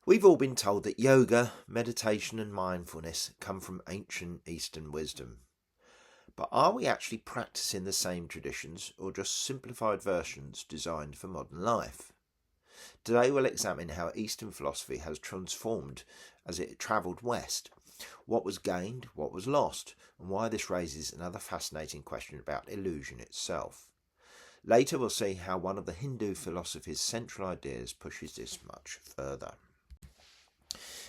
We've all been told that yoga, meditation, and mindfulness come from ancient Eastern wisdom. But are we actually practicing the same traditions or just simplified versions designed for modern life? Today we'll examine how Eastern philosophy has transformed as it travelled west, what was gained, what was lost, and why this raises another fascinating question about illusion itself. Later we'll see how one of the Hindu philosophy's central ideas pushes this much further.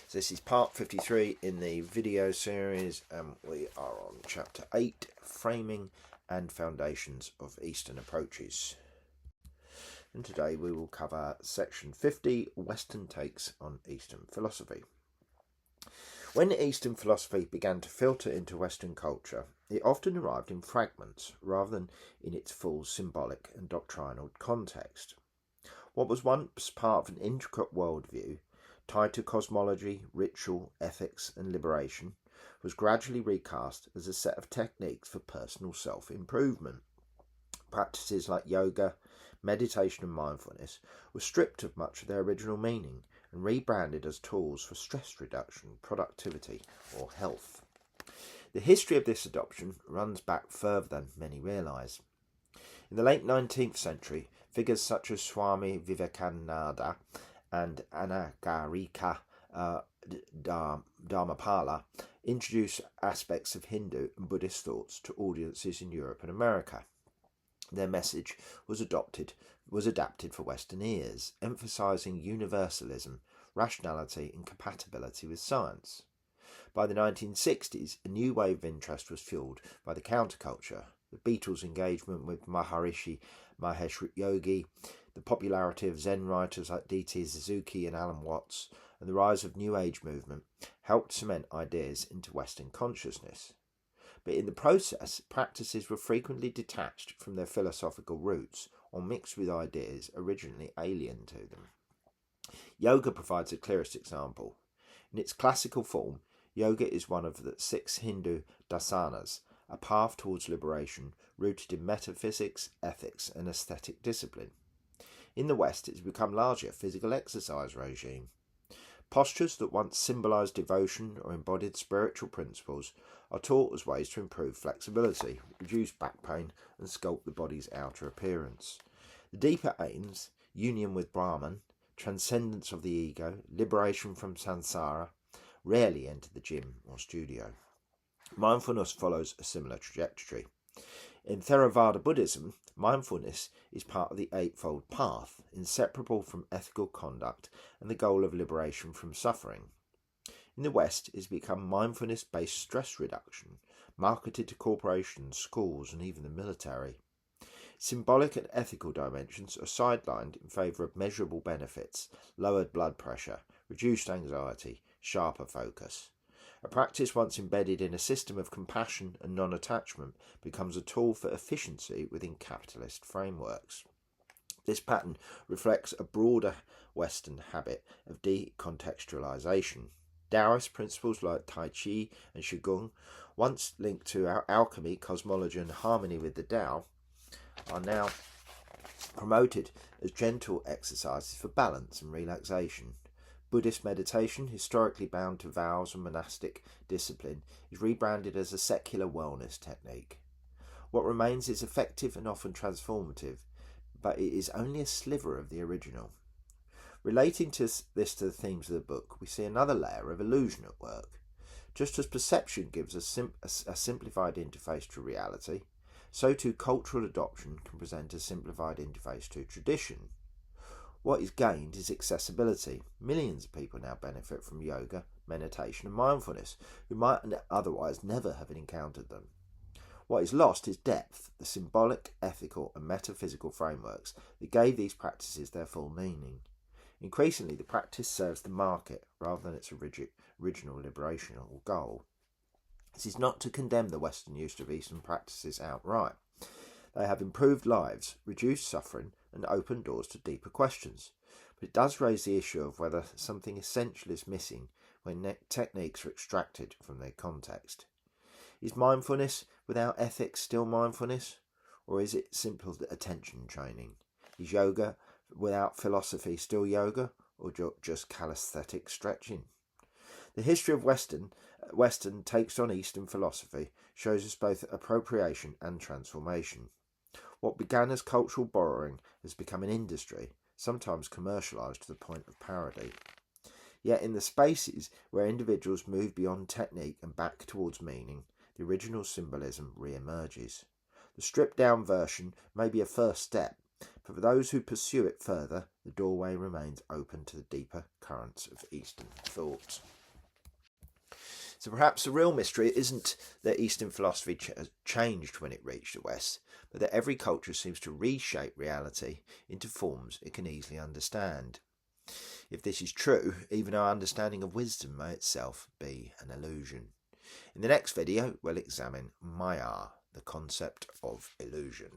So this is part 53 in the video series, and we are on chapter 8, Framing and Foundations of Eastern Approaches. And today we will cover section 50, Western Takes on Eastern Philosophy. When Eastern philosophy began to filter into Western culture, it often arrived in fragments rather than in its full symbolic and doctrinal context. What was once part of an intricate worldview, tied to cosmology, ritual, ethics, and liberation, was gradually recast as a set of techniques for personal self-improvement. Practices like yoga, meditation, and mindfulness were stripped of much of their original meaning and rebranded as tools for stress reduction, productivity, or health. The history of this adoption runs back further than many realise. In the late 19th century, figures such as Swami Vivekananda and Anagarika Dharmapala introduced aspects of Hindu and Buddhist thoughts to audiences in Europe and America. Their message was adapted for Western ears, emphasising universalism, rationality and compatibility with science. By the 1960s, a new wave of interest was fuelled by the counterculture, the Beatles' engagement with Maharishi Mahesh Yogi, the popularity of Zen writers like D.T. Suzuki and Alan Watts, and the rise of New Age movement helped cement ideas into Western consciousness. But in the process, practices were frequently detached from their philosophical roots or mixed with ideas originally alien to them. Yoga provides the clearest example. In its classical form, yoga is one of the 6 Hindu dasanas, a path towards liberation rooted in metaphysics, ethics, and aesthetic discipline. In the West, it has become largely a physical exercise regime. Postures that once symbolised devotion or embodied spiritual principles are taught as ways to improve flexibility, reduce back pain, and sculpt the body's outer appearance. The deeper aims, union with Brahman, transcendence of the ego, liberation from samsara, rarely enter the gym or studio. Mindfulness follows a similar trajectory. In Theravada Buddhism, mindfulness is part of the Eightfold Path, inseparable from ethical conduct and the goal of liberation from suffering. In the West, it has become mindfulness-based stress reduction, marketed to corporations, schools, and even the military. Symbolic and ethical dimensions are sidelined in favour of measurable benefits, lowered blood pressure, reduced anxiety, sharper focus. A practice once embedded in a system of compassion and non-attachment becomes a tool for efficiency within capitalist frameworks. This pattern reflects a broader Western habit of decontextualization. Taoist principles like Tai Chi and Qigong, once linked to alchemy, cosmology and harmony with the Tao, are now promoted as gentle exercises for balance and relaxation. Buddhist meditation, historically bound to vows and monastic discipline, is rebranded as a secular wellness technique. What remains is effective and often transformative, but it is only a sliver of the original. Relating to this to the themes of the book, we see another layer of illusion at work. Just as perception gives a simplified interface to reality, so too cultural adoption can present a simplified interface to tradition. What is gained is accessibility. Millions of people now benefit from yoga, meditation and mindfulness, who might otherwise never have encountered them. What is lost is depth, the symbolic, ethical and metaphysical frameworks that gave these practices their full meaning. Increasingly, the practice serves the market rather than its original liberational goal. This is not to condemn the Western use of Eastern practices outright. They have improved lives, reduced suffering, and opened doors to deeper questions. But it does raise the issue of whether something essential is missing when techniques are extracted from their context. Is mindfulness without ethics still mindfulness? Or is it simple attention training? Is yoga without philosophy still yoga? or just calisthenic stretching. The history of Western takes on Eastern philosophy shows us both appropriation and transformation. What began as cultural borrowing has become an industry, sometimes commercialised to the point of parody. Yet in the spaces where individuals move beyond technique and back towards meaning, the original symbolism re-emerges. The stripped-down version may be a first step, but for those who pursue it further, the doorway remains open to the deeper currents of Eastern thought. So perhaps the real mystery isn't that Eastern philosophy changed when it reached the West, but that every culture seems to reshape reality into forms it can easily understand. If this is true, even our understanding of wisdom may itself be an illusion. In the next video, we'll examine Maya, the concept of illusion.